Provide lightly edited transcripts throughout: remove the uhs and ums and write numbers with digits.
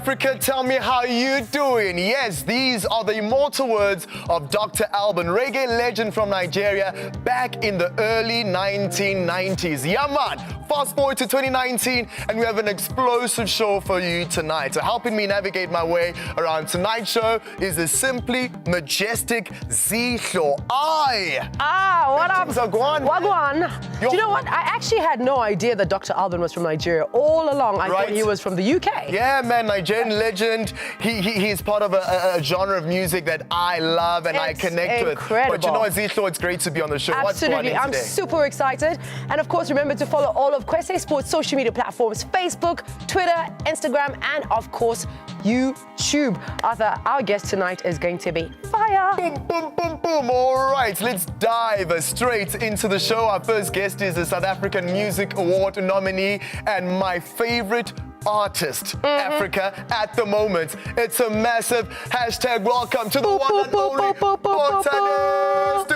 Africa, tell me how you doing. Yes, these are the immortal words of Dr. Alban, reggae legend from Nigeria, back in the early 1990s. Yeah, man. Fast forward to 2019, and we have an explosive show for you tonight. So helping me navigate my way around tonight's show is the simply majestic Zihlo. What up? Wagwan. Wagwan. Do you know what? I actually had no idea that Dr. Alban was from Nigeria. All along, I thought he was from the UK. Yeah, man, Nigerian legend. He's part of a genre of music that I love and I connect with. But you know what, Zihlo, it's great to be on the show. Absolutely. I'm super excited. And of course, remember to follow all of Skateboard's social media platforms: Facebook, Twitter, Instagram, and of course, YouTube. Arthur, our guest tonight is going to be fire. Boom, boom, boom, boom. All right, let's dive straight into the show. Our first guest is a South African Music Award nominee and my favorite artist, Africa, at the moment. It's a massive hashtag welcome to the one and only Botanist.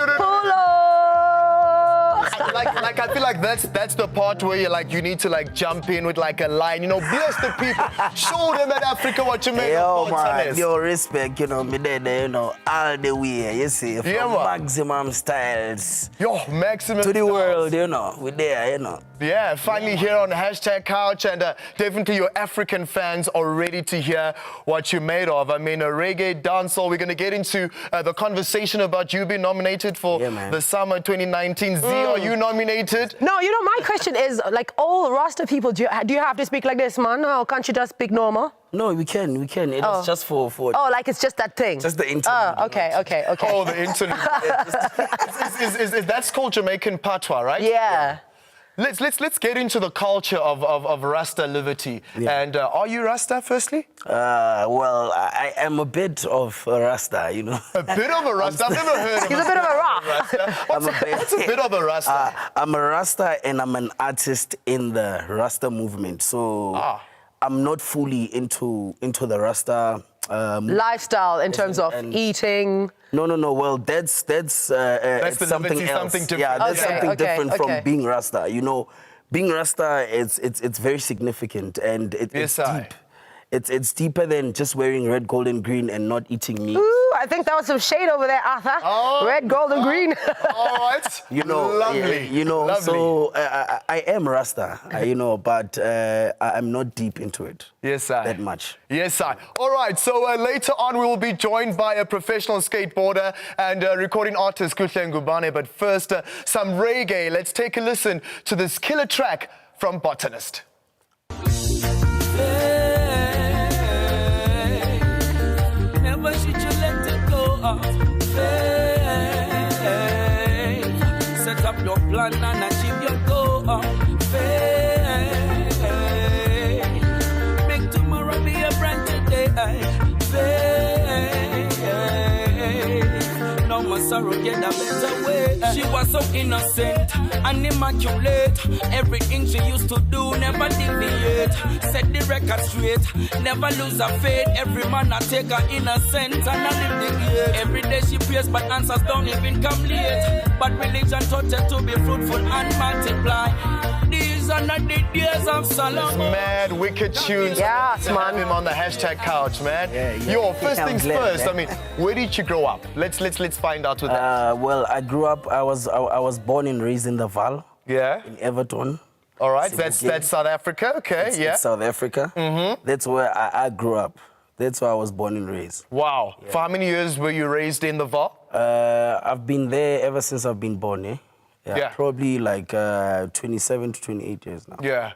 I feel like that's the part where you need to jump in with a line, bless the people, show them at Africa what you made of man, yo, respect, me there, all the way, you see, from Maximum Styles. Yo, Maximum to the world, we there, Yeah, finally here on the hashtag couch, and definitely your African fans are ready to hear what you're made of. I mean, a reggae dancehall. We're going to get into the conversation about you being nominated for the summer 2019. Z, are you nominated? No, my question is, all Rasta people, do you have to speak like this, man? Or can't you just speak normal? No, we can. It's just for... it's just that thing? Just the internet. Oh, okay. Oh, the internet. That's called Jamaican patois, right? Yeah. Let's get into the culture of Rasta liberty. Yeah. And are you Rasta, firstly? Well, I am a bit of a Rasta, A bit of a Rasta? I've never heard of He's a bit of a Rasta. What's a bit of a Rasta? I'm a Rasta and I'm an artist in the Rasta movement. So I'm not fully into the Rasta lifestyle in terms of eating. No. Well, that's something else. Something different. Yeah, that's something different from being Rasta. Being Rasta, it's very significant and it's deep. It's deeper than just wearing red, gold, and green and not eating meat. Ooh, I think that was some shade over there, Arthur. Red, gold, and green. All right. Lovely. Lovely. So I am Rasta, but I'm not deep into it. Yes, sir. That much. Yes, sir. All right, so later on we will be joined by a professional skateboarder and recording artist, Khule Ngubane. But first, some reggae. Let's take a listen to this killer track from Botanist. Never should you let it go off. Set up your plan and achieve your goal. Make tomorrow be a brand today. No more sorrow, get a better way. She was so innocent and immaculate. Everything she used to do, never deviate. Set the record straight, never lose her faith. Every man I take her innocent and I live the gate. Every day she prays, but answers don't even come late. But religion taught her to be fruitful and multiply. These are not the days of Solomon. Mad, wicked tunes. Yes, man. Have him on the hashtag couch, man. Yo, first things first. I mean, where did you grow up? Let's find out with that. Well, I grew up. I was born and raised in the Val. Yeah. In Everton. All right, that's South Africa. Okay, it's South Africa. That's where I grew up. That's where I was born and raised. Wow. Yeah. For how many years were you raised in the Val? I've been there ever since I've been born. Probably 27 to 28 years now. Yeah.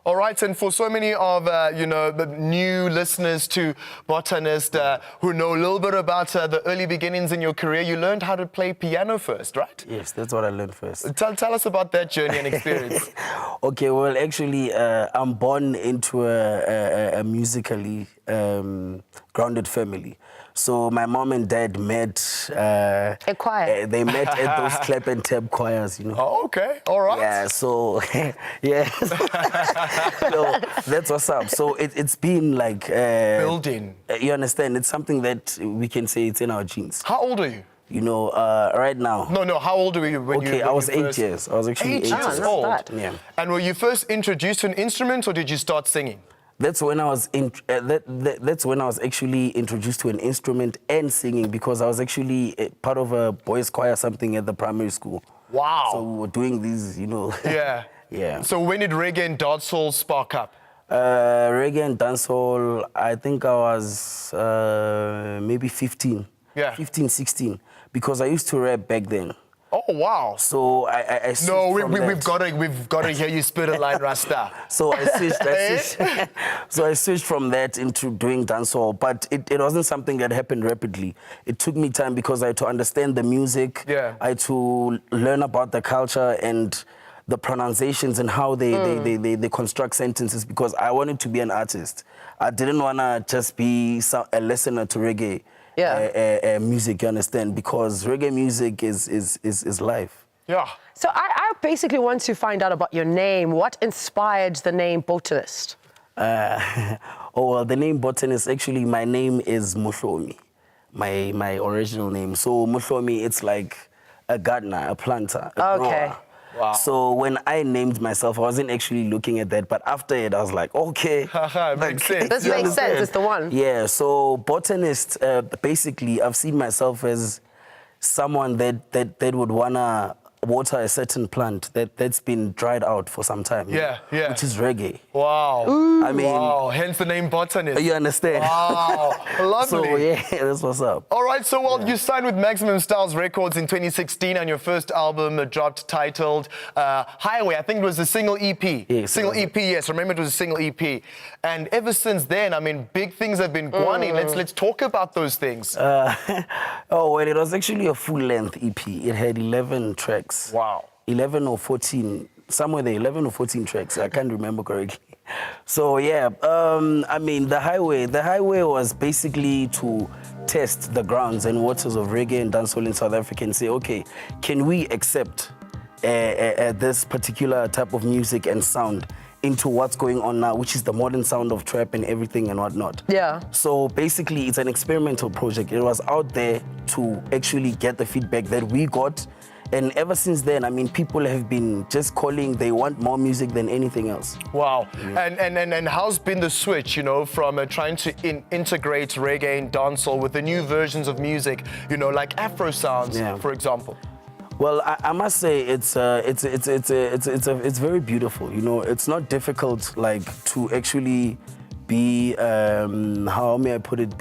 All right, and for so many of, the new listeners to Botanist who know a little bit about the early beginnings in your career, you learned how to play piano first, right? Yes, that's what I learned first. Tell us about that journey and experience. Okay, well, actually, I'm born into a musically grounded family. So my mom and dad met... a choir. They met at those clap and tap choirs, Oh, okay. All right. Yeah, so... yeah. So that's what's up. So it's been like... building. You understand? It's something that we can say it's in our genes. How old are you? Right now. No, how old were you when you... Okay, I was 8 years. I was actually 8 years old? Yeah. And were you first introduced to an instrument or did you start singing? that's when I was that's when I was actually introduced to an instrument and singing, because I was actually part of a boys' choir, something at the primary school. Wow. So we were doing these, you know. Yeah. Yeah. So when did reggae and dancehall spark up? Reggae and dancehall, I think I was maybe 15. Yeah. 15, 16. Because I used to rap back then. Oh, wow. So I switched No, from that. we've got to hear you spit a line, Rasta. So I switched from that into doing dancehall, but it wasn't something that happened rapidly. It took me time because I had to understand the music. Yeah. I had to learn about the culture and the pronunciations and how they construct sentences, because I wanted to be an artist. I didn't want to just be a listener to reggae. Yeah. Music, you understand? Because reggae music is life. Yeah. So I basically want to find out about your name. What inspired the name Botanist? Well, the name Botanist, actually, my name is Muhlomi, my original name. So Muhlomi, it's like a gardener, a planter, a grower. Wow. So when I named myself, I wasn't actually looking at that, but after it, I was like, okay. Makes sense. This makes sense, it's the one. Yeah, so Botanist, basically, I've seen myself as someone that would want to water a certain plant that's been dried out for some time. Yeah, yeah. Which is reggae. Wow. I mean... Wow, hence the name Botanist. You understand? Wow, lovely. So, yeah, that's what's up. All right, so you signed with Maximum Styles Records in 2016, and your first album dropped titled Highway. I think it was a single EP. Yeah, single EP, yes. Remember, it was a single EP. And ever since then, I mean, big things have been going. Let's talk about those things. Oh, well, it was actually a full-length EP. It had 11 tracks. Wow. 11 or 14, somewhere there, 11 or 14 tracks. I can't remember correctly. So, yeah, I mean, the highway was basically to test the grounds and waters of reggae and dancehall in South Africa and say, okay, can we accept this particular type of music and sound into what's going on now, which is the modern sound of trap and everything and whatnot. Yeah. So basically, it's an experimental project. It was out there to actually get the feedback that we got. And ever since then, I mean, people have been just calling, they want more music than anything else. Wow. And how's been the switch, you know, from trying to integrate reggae and dancehall with the new versions of music, you know, like Afro sounds, for example? Well, I must say it's very beautiful. You know, it's not difficult, like, to actually be, how may I put it,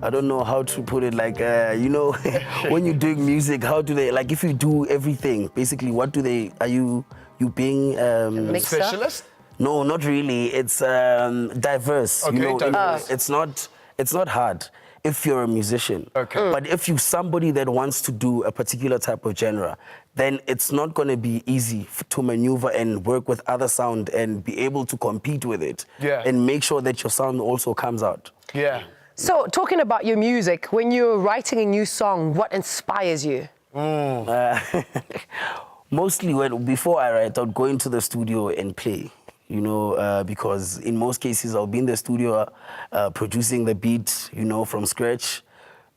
I don't know how to put it, like, you know, when you're doing music, how do they, like, if you do everything, basically, are you being... Specialist? No, not really. It's diverse. Okay, you know, diverse. It's not hard if you're a musician. Okay. But if you're somebody that wants to do a particular type of genre, then it's not going to be easy to maneuver and work with other sound and be able to compete with it. Yeah. And make sure that your sound also comes out. Yeah. So, talking about your music, when you're writing a new song, what inspires you? Mostly, before I write, I'll go into the studio and play. You know, because in most cases, I'll be in the studio producing the beat, you know, from scratch.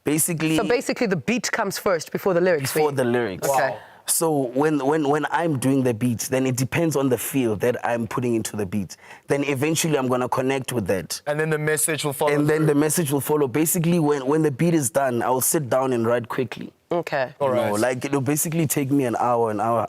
Basically... So basically, the beat comes first before the lyrics? Before the lyrics. Okay. Wow. So when I'm doing the beat, then it depends on the feel that I'm putting into the beat. Then eventually I'm going to connect with that. And then the message will follow. And then the message will follow. Basically, when the beat is done, I will sit down and write quickly. Okay. All right. You know, like, it'll basically take me an hour and a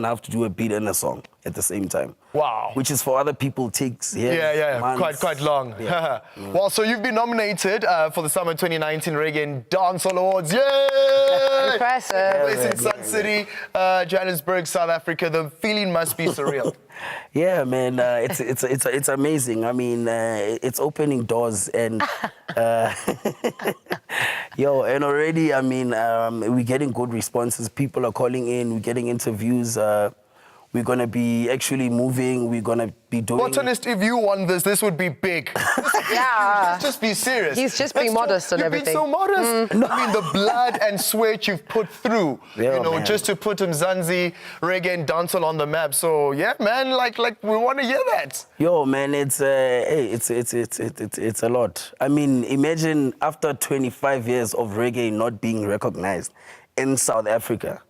half to do a beat and a song at the same time. Wow. Which is for other people takes months. Quite long. Yeah. Well, so you've been nominated for the Summer 2019 Reggae and Dancehall Awards. Yay! Impressive. Place in Sun City, Johannesburg, South Africa. The feeling must be surreal. Yeah, man, it's amazing. I mean, it's opening doors and and already, I mean, we're getting good responses. People are calling in, we're getting interviews. We're going to be actually moving. We're going to be doing... Botanist, if you won this would be big. Yeah. Just be serious. He's just being modest and everything. You've been so modest. I mean, the blood and sweat you've put through, Yeah, you know, man. just to put Mzansi reggae and dancehall on the map. So, yeah, man, like we want to hear that. Yo, man, it's a lot. I mean, imagine after 25 years of reggae not being recognized in South Africa,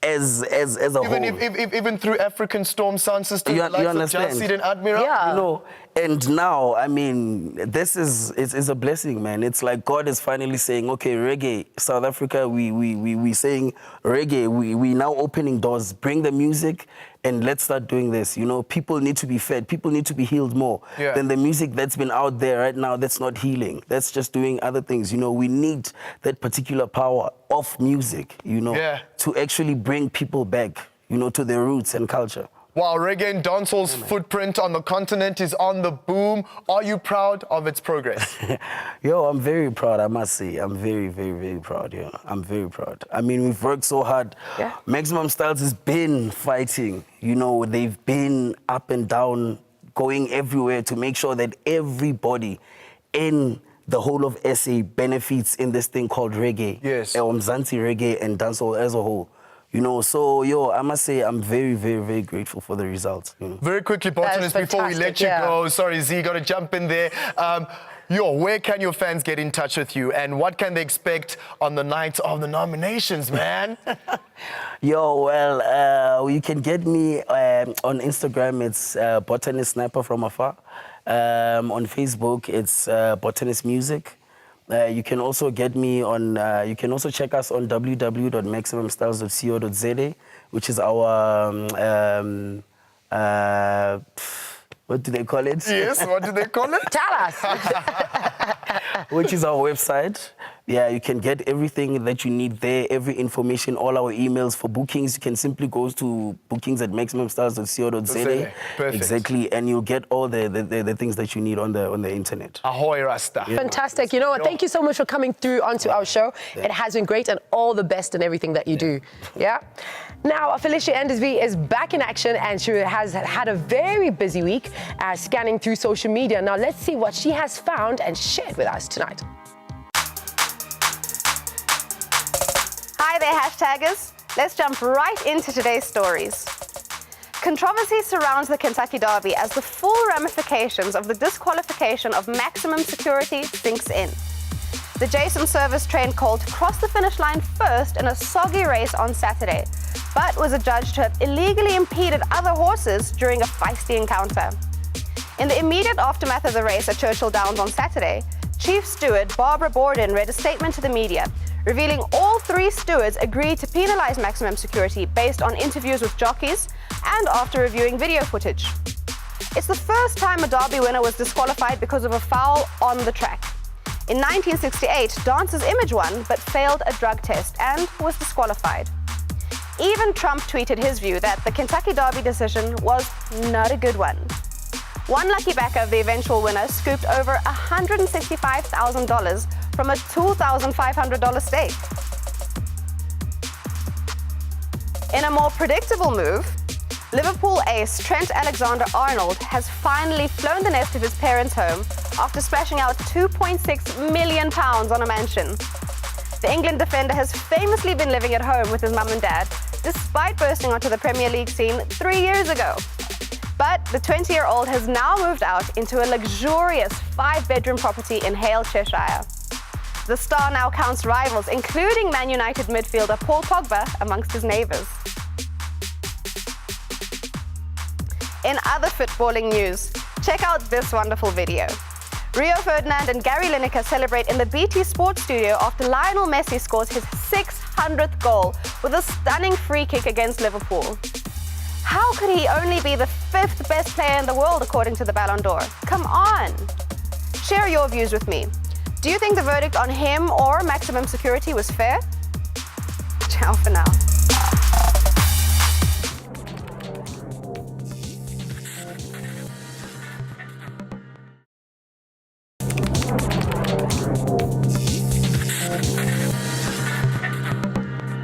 as a whole. Even through African Storm sound system, You like the understand? Jasid and Admiral. Yeah. You know, and now, I mean, this is a blessing, man. It's like God is finally saying, okay, reggae, South Africa, we saying reggae, we now opening doors, bring the music, and let's start doing this. You know, people need to be fed, people need to be healed more than the music that's been out there right now that's not healing. That's just doing other things. You know, we need that particular power of music, you know, to actually bring people back, you know, to their roots and culture. While reggae and dancehall's footprint on the continent is on the boom, are you proud of its progress? Yo, I'm very proud, I must say. I'm very, very, very proud, yeah. I'm very proud. I mean, we've worked so hard. Yeah. Maximum Styles has been fighting. You know, they've been up and down, going everywhere to make sure that everybody in the whole of SA benefits in this thing called reggae. Yes. Mzansi reggae and dancehall as a whole. You know, so, yo, I must say I'm very, very, very grateful for the results. You know? Very quickly, Botanist, before we let you go, sorry, Z, got to jump in there. Where can your fans get in touch with you, and what can they expect on the night of the nominations, man? Yo, well, you can get me on Instagram. It's Botanist Sniper from Afar. On Facebook, it's Botanist Music. You can also get me on, you can also check us on www.maximumstyles.co.za, which is our, what do they call it? Yes, what do they call it? Tell us. Which is our website. Yeah, you can get everything that you need there, every information, all our emails. For bookings, you can simply go to bookings@maximumstyles.co.za. Perfect. Exactly, and you'll get all the things that you need on the internet. Ahoy, Rasta. Yeah. Fantastic. You know what? Thank you so much for coming through onto our show. It has been great, and all the best in everything that you do. Yeah? Now, Felicia Endersby is back in action, and she has had a very busy week scanning through social media. Now, let's see what she has found and shared with us tonight. Hi there, hashtaggers. Let's jump right into today's stories. Controversy surrounds the Kentucky Derby as the full ramifications of the disqualification of Maximum Security sinks in. The Jason Service trained colt crossed the finish line first in a soggy race on Saturday, but was adjudged to have illegally impeded other horses during a feisty encounter. In the immediate aftermath of the race at Churchill Downs on Saturday, Chief Steward Barbara Borden read a statement to the media, revealing all three stewards agreed to penalize Maximum Security based on interviews with jockeys and after reviewing video footage. It's the first time a Derby winner was disqualified because of a foul on the track. In 1968, Dancer's Image won but failed a drug test and was disqualified. Even Trump tweeted his view that the Kentucky Derby decision was not a good one. One lucky backer of the eventual winner scooped over $165,000 from a $2,500 stake. In a more predictable move, Liverpool ace Trent Alexander-Arnold has finally flown the nest of his parents' home after splashing out £2.6 million on a mansion. The England defender has famously been living at home with his mum and dad, despite bursting onto the Premier League scene 3 years ago. But the 20-year-old has now moved out into a luxurious 5-bedroom property in Hale, Cheshire. The star now counts rivals, including Man United midfielder Paul Pogba, amongst his neighbours. In other footballing news, check out this wonderful video. Rio Ferdinand and Gary Lineker celebrate in the BT Sports studio after Lionel Messi scores his 600th goal with a stunning free kick against Liverpool. How could he only be the 5th best player in the world according to the Ballon d'Or? Come on! Share your views with me. Do you think the verdict on him or Maximum Security was fair? Ciao for now.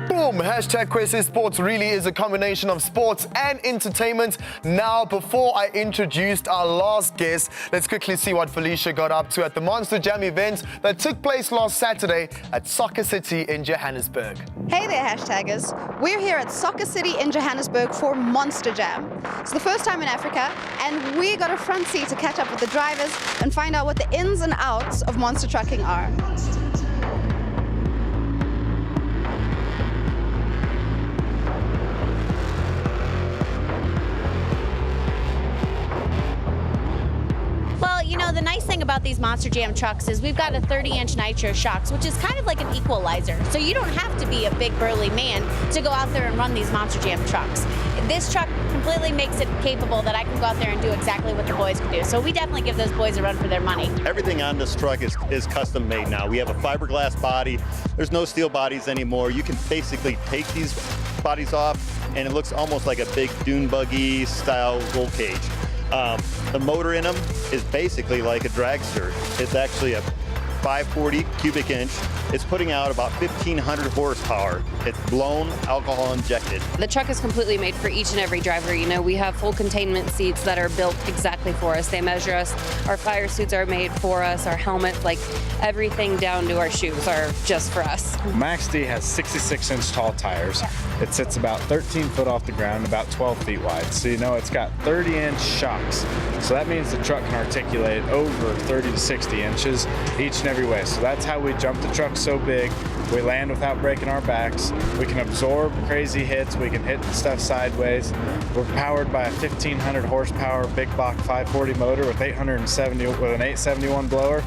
Boom! Hashtag Kwese Sports really is a combination of sports and entertainment. Now, before I introduced our last guest, let's quickly see what Felicia got up to at the Monster Jam event that took place last Saturday at Soccer City in Johannesburg. Hey there, hashtaggers. We're here at Soccer City in Johannesburg for Monster Jam. It's the first time in Africa, and we got a front seat to catch up with the drivers and find out what the ins and outs of monster trucking are. you know, the nice thing about these Monster Jam trucks is we've got a 30-inch nitro shocks, which is kind of like an equalizer. So you don't have to be a big burly man to go out there and run these Monster Jam trucks. This truck completely makes it capable that I can go out there and do exactly what the boys can do. So we definitely give those boys a run for their money. Everything on this truck is custom made now. We have a fiberglass body. There's no steel bodies anymore. You can basically take these bodies off and it looks almost like a big dune buggy style roll cage. The motor in them is basically like a dragster. It's actually a 540 cubic inch. It's putting out about 1,500 horsepower. It's blown, alcohol injected. The truck is completely made for each and every driver. You know, we have full containment seats that are built exactly for us. They measure us. Our fire suits are made for us. Our helmets, like everything down to our shoes are just for us. Max D has 66-inch tall tires. It sits about 13 foot off the ground, about 12 feet wide. So you know it's got 30-inch shocks. So that means the truck can articulate over 30 to 60 inches each and every way. So that's how we jump the truck so big. We land without breaking our backs. We can absorb crazy hits. We can hit stuff sideways. We're powered by a 1,500 horsepower big block 540 motor with an 871 blower.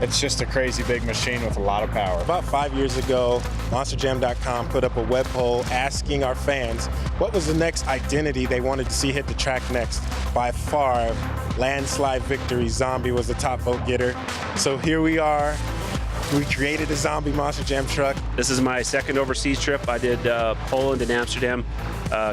It's just a crazy big machine with a lot of power. About 5 years ago, MonsterJam.com put up a web poll asking our fans what was the next identity they wanted to see hit the track next. By far, landslide victory, Zombie was the top vote getter. So here we are. We created a Zombie Monster Jam truck. This is my second overseas trip. I did Poland and Amsterdam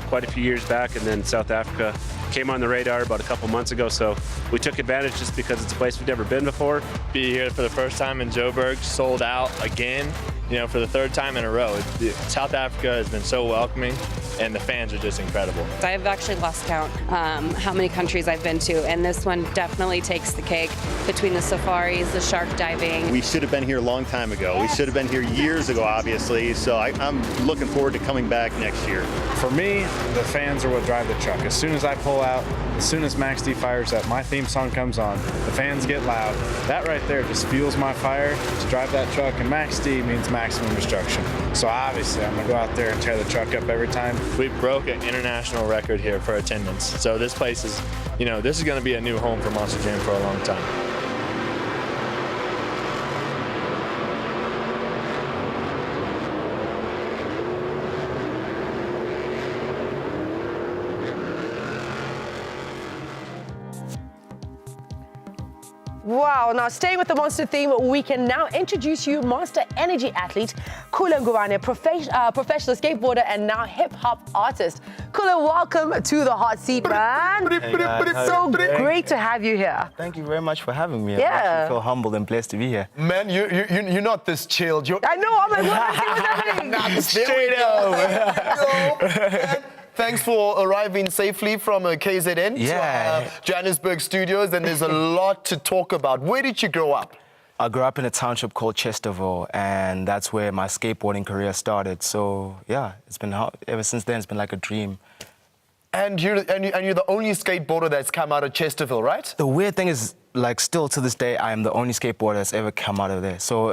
quite a few years back, and then South Africa came on the radar about a couple months ago, so we took advantage just because it's a place we've never been before. Be here for the first time in Joburg, sold out again, you know, for the third time in a row. South Africa has been so welcoming, and the fans are just incredible. I've actually lost count how many countries I've been to, and this one definitely takes the cake between the safaris, the shark diving. We should have been here a long time ago. We should have been here years ago, obviously, so I'm looking forward to coming back next year. For me, the fans are what drive the truck. As soon as I pull out, as soon as Max D fires up, my theme song comes on, the fans get loud. That right there just fuels my fire to drive that truck, and Max D means maximum destruction. So obviously I'm gonna go out there and tear the truck up every time. We broke an international record here for attendance. So this place is, you know, this is gonna be a new home for Monster Jam for a long time. Wow, now staying with the Monster theme, we can now introduce you Monster Energy athlete Khule Ngubane, professional skateboarder and now hip-hop artist. Khule, welcome to the hot seat, man. Hey, so great to have you here. Thank you very much for having me. Yeah. I feel humbled and blessed to be here. Man, you're not this chilled. I know, I'm like, what is Not straight up. Thanks for arriving safely from KZN to Johannesburg studios, and there's a lot to talk about. Where did you grow up? I grew up in a township called Chesterville, and that's where my skateboarding career started. So yeah, it's been ever since then. It's been like a dream. And you're the only skateboarder that's come out of Chesterville, right? The weird thing is, like, still to this day, I am the only skateboarder that's ever come out of there. So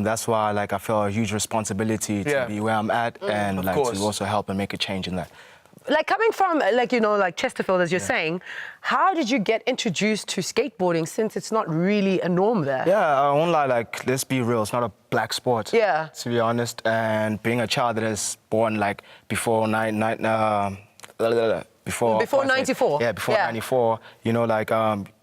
that's why, like, I feel a huge responsibility to be where I'm at and like to also help and make a change in that. Like coming from, like, you know, like Chesterfield, as you're saying, how did you get introduced to skateboarding since it's not really a norm there? Yeah, I won't lie, like, let's be real, it's not a black sport, to be honest. And being a child that is born, like, before 94. Yeah, before 94, you know, like,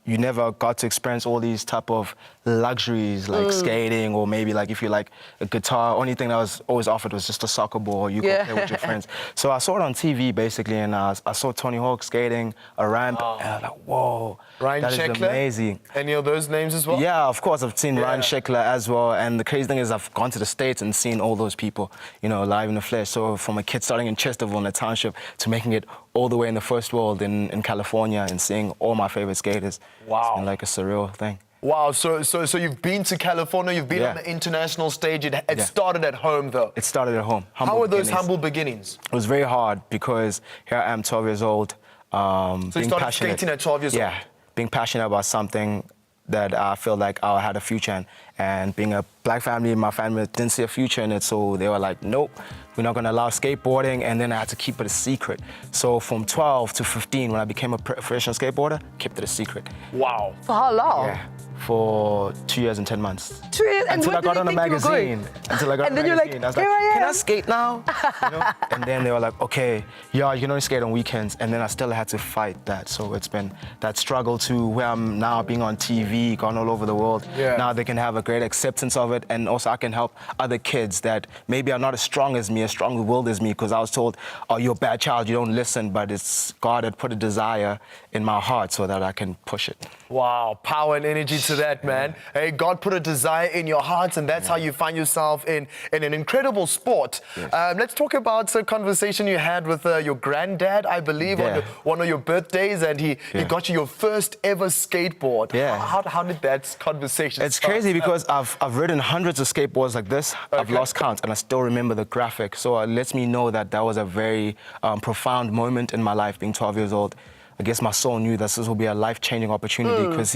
you never got to experience all these type of luxuries, like skating, or maybe like if you like a guitar, only thing that was always offered was just a soccer ball. You could play with your friends. So I saw it on TV basically, and I saw Tony Hawk skating a ramp, and I was like, whoa, that is amazing. Any of those names as well? Yeah, of course, I've seen Ryan Sheckler as well, and the crazy thing is I've gone to the States and seen all those people, you know, live in the flesh. So from a kid starting in Chesterville in a township to making it all the way in the first world in California and seeing all my favorite skaters. Wow. It's been like a surreal thing. Wow, so you've been to California, you've been on the international stage. It started at home, though. It started at home. How were those humble beginnings? It was very hard because here I am, 12 years old. So you started skating at 12 years old? Yeah, being passionate about something that I felt like I had a future in. And being a black family, my family didn't see a future in it, so they were like, nope, we're not gonna allow skateboarding, and then I had to keep it a secret. So from 12 to 15, when I became a professional skateboarder, kept it a secret. Wow. For how long? Yeah, for 2 years and 10 months. 2 years? And until I got on a magazine. Until I got on a magazine. I was like, can I skate now? You know? And then they were like, okay, yeah, you can only skate on weekends. And then I still had to fight that. So it's been that struggle to where I'm now being on TV, gone all over the world. Yeah. Now they can have a great acceptance of it. And also I can help other kids that maybe are not as strong as me, as strong-willed as me, because I was told, oh, you're a bad child, you don't listen. But it's God had put a desire in my heart so that I can push it. Wow, power and energy to that, man. Hey, God put a desire in your hearts, and that's how you find yourself in an incredible sport. Yes. Let's talk about a conversation you had with your granddad, I believe, on one of your birthdays, and he got you your first ever skateboard. Yeah. How did that conversation It's start? crazy because I've ridden hundreds of skateboards like this. I've lost count, and I still remember the graphic. So it lets me know that that was a very profound moment in my life, being 12 years old. I guess my soul knew that this will be a life-changing opportunity because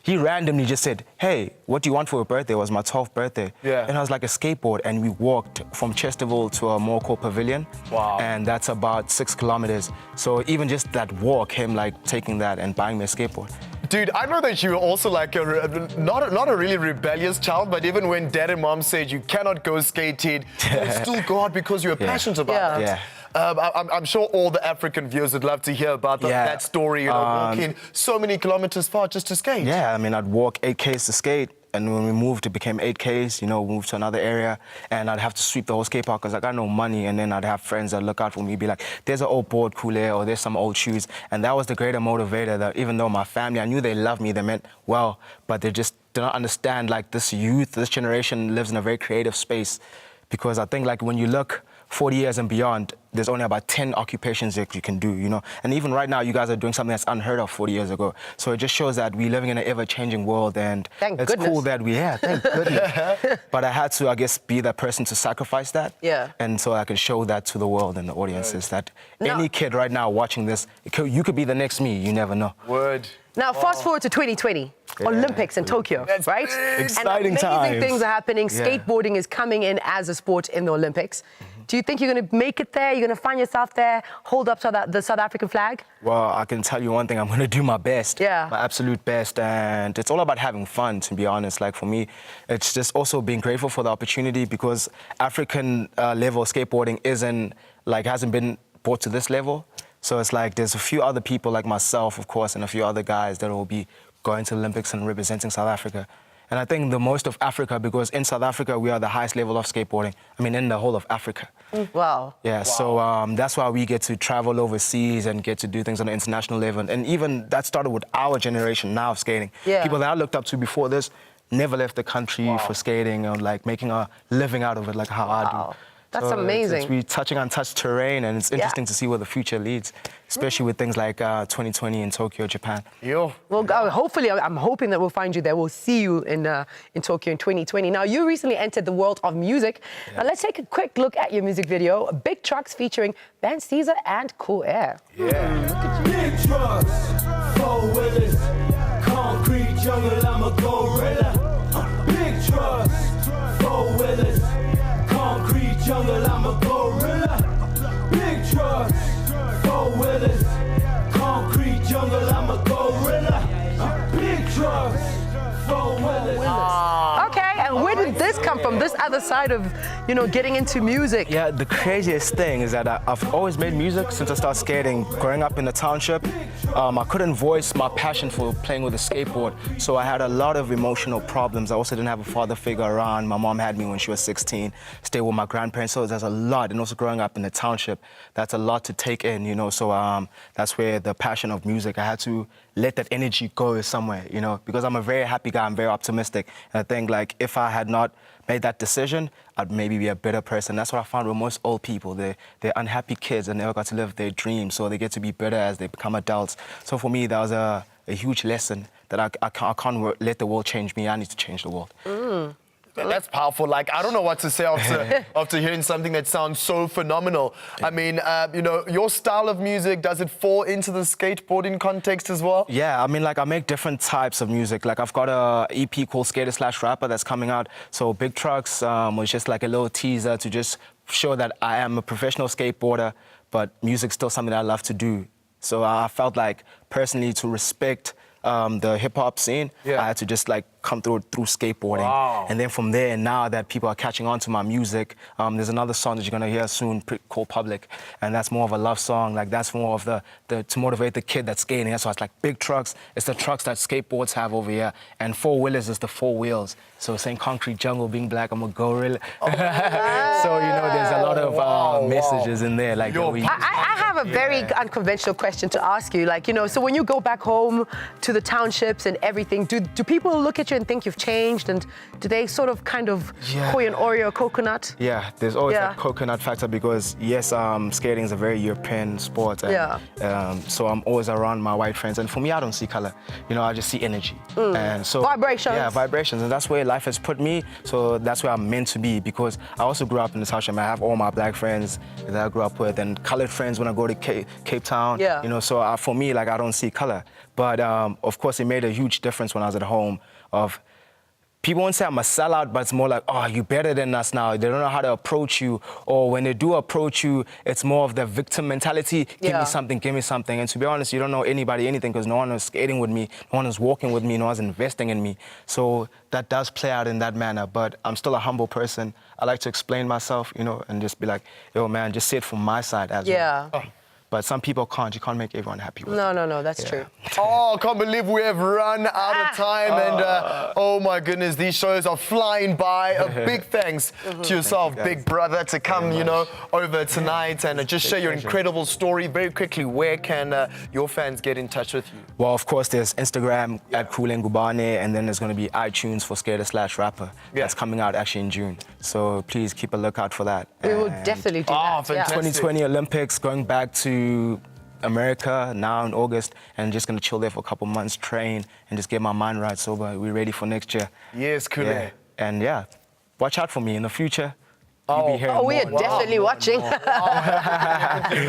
he randomly just said, hey, what do you want for your birthday? It was my 12th birthday. Yeah. And I was like, a skateboard. And we walked from Chesterville to a mall called Pavilion. Wow. And that's about 6 kilometers. So even just that walk, him like taking that and buying me a skateboard. Dude, I know that you were also like not a really rebellious child, but even when dad and mom said you cannot go skating, you would still go out because you were passionate about it. Yeah. I'm sure all the African viewers would love to hear about that story, you know, walking so many kilometers far just to skate. Yeah, I mean, I'd walk 8Ks to skate, and when we moved, it became 8Ks, you know, moved to another area, and I'd have to sweep the whole skate park because I got no money, and then I'd have friends that look out for me, be like, there's an old board, Khule, or there's some old shoes, and that was the greater motivator that even though my family, I knew they loved me, they meant well, but they just did not understand, like, this youth, this generation lives in a very creative space, because I think, like, when you look 40 years and beyond, there's only about 10 occupations that you can do, you know? And even right now, you guys are doing something that's unheard of 40 years ago. So it just shows that we're living in an ever-changing world, and it's cool that thank goodness. But I had to, I guess, be that person to sacrifice that. Yeah. And so I can show that to the world and the audiences that any kid right now watching this, you could be the next me, you never know. Word. Now, fast forward to 2020, Olympics in Tokyo, right? Exciting and times. amazing things are happening. Skateboarding is coming in as a sport in the Olympics. Do you think you're going to make it there? You're going to find yourself there, hold up the South African flag? Well, I can tell you one thing, I'm going to do my best, my absolute best, and it's all about having fun, to be honest. Like, for me, it's just also being grateful for the opportunity because African level skateboarding hasn't been brought to this level. So it's like there's a few other people like myself, of course, and a few other guys that will be going to the Olympics and representing South Africa. And I think the most of Africa, because in South Africa, we are the highest level of skateboarding. I mean, in the whole of Africa. Wow. Yeah, so that's why we get to travel overseas and get to do things on an international level. And even that started with our generation now of skating. Yeah. People that I looked up to before this never left the country for skating or like making a living out of it like how I do. That's amazing. We're touching untouched terrain, and it's interesting to see where the future leads, especially with things like 2020 in Tokyo, Japan. Yo. Well, hopefully, I'm hoping that we'll find you there. We'll see you in Tokyo in 2020. Now, you recently entered the world of music. Now, let's take a quick look at your music video, Big Trucks featuring Ben Caesar and Cool Air. Yeah. Big trucks, four-wheelers, concrete jungle, I'm a gorilla. Big trucks, four-wheelers, concrete jungle, I'm a gorilla. Big trucks, four-wheelers, concrete jungle, I'm a gorilla. Big trucks, four-wheelers. Okay, and where did this come from? This other side of, you know, getting into music? Yeah, the craziest thing is that I've always made music since I started skating. Growing up in the township, I couldn't voice my passion for playing with a skateboard, so I had a lot of emotional problems. I also didn't have a father figure around. My mom had me when she was 16, stayed with my grandparents, so there's a lot. And also growing up in the township, that's a lot to take in, you know, so that's where the passion of music, I had to let that energy go somewhere, you know, because I'm a very happy guy, I'm very optimistic. And I think, like, if I had not made that decision, I'd maybe be a better person. That's what I found with most old people. They're unhappy kids and never got to live their dreams, so they get to be better as they become adults. So for me, that was a huge lesson that I can't let the world change me. I need to change the world. That's powerful. Like, I don't know what to say after hearing something that sounds so phenomenal. I mean, you know, your style of music, does it fall into the skateboarding context as well? Yeah, I mean, like, I make different types of music. Like, I've got a EP called Skater/Rapper that's coming out. So Big Trucks was just like a little teaser to just show that I am a professional skateboarder, but music's still something that I love to do. So I felt like, personally, to respect the hip-hop scene, I had to just, like, come through skateboarding. Wow. And then from there, now that people are catching on to my music, there's another song that you're gonna hear soon called Public, and that's more of a love song. Like, that's more of the to motivate the kid that's skating. That's why it's like Big Trucks. It's the trucks that skateboards have over here, and Four Wheelers is the four wheels. So saying concrete jungle, being black, I'm a gorilla. So, you know, there's a lot of messages in there. Like, I have a very unconventional question to ask you. Like, you know, so when you go back home to the townships and everything, do people look at you and think you've changed? And do they sort of kind of call you an Oreo coconut? Yeah, there's always that coconut factor because, yes, skating is a very European sport. And, so I'm always around my white friends. And for me, I don't see color. You know, I just see energy. And so vibrations. Yeah, vibrations. And that's where life has put me. So that's where I'm meant to be because I also grew up in the township. I have all my black friends that I grew up with and colored friends when I go to Cape Town. Yeah. You know, so for me, like, I don't see color. But of course, it made a huge difference when I was at home of people won't say I'm a sellout, but it's more like, oh, you're better than us now. They don't know how to approach you. Or when they do approach you, it's more of the victim mentality. Give me something, give me something. And to be honest, you don't know anybody anything because no one is skating with me, no one is walking with me, no one's investing in me. So that does play out in that manner. But I'm still a humble person. I like to explain myself, you know, and just be like, yo, man, just see it from my side as well. Oh. But some people can't. You can't make everyone happy with it. No, that's true. Oh, I can't believe we have run out of time. And oh my goodness, these shows are flying by. A big thanks to yourself, big brother, to come, you know, over tonight and just share your incredible story. Very quickly, where can your fans get in touch with you? Well, of course, there's Instagram at Khule Ngubane, and then there's going to be iTunes for Skater/Rapper. That's coming out actually in June. So please keep a lookout for that. We will definitely do that. Fantastic. 2020 Olympics, going back to America now in August, and just gonna chill there for a couple months, train, and just get my mind right sober. We're ready for next year. Yes, Khule. Yeah. And watch out for me in the future. We are definitely watching. You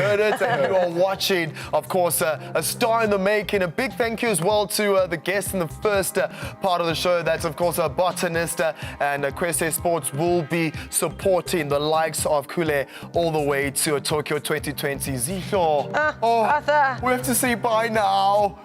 heard it, and you are watching. Of course, a star in the making. A big thank you as well to the guests in the first part of the show. That's, of course, Botanist and Kwese Sports will be supporting the likes of Khule all the way to Tokyo 2020. Zihlo, Arthur, we have to say bye now.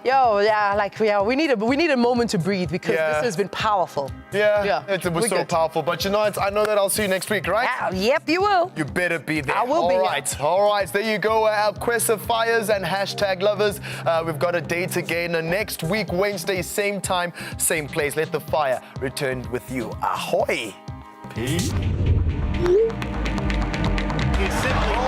We need a moment to breathe because this has been powerful. It was so powerful. But you know what? I know that I'll see you next week, right? Yep, you will. You better be there. I will be. All right. There you go. Kwese Fires and #lovers. We've got a date again next week, Wednesday, same time, same place. Let the fire return with you. Ahoy. Peace. It's simply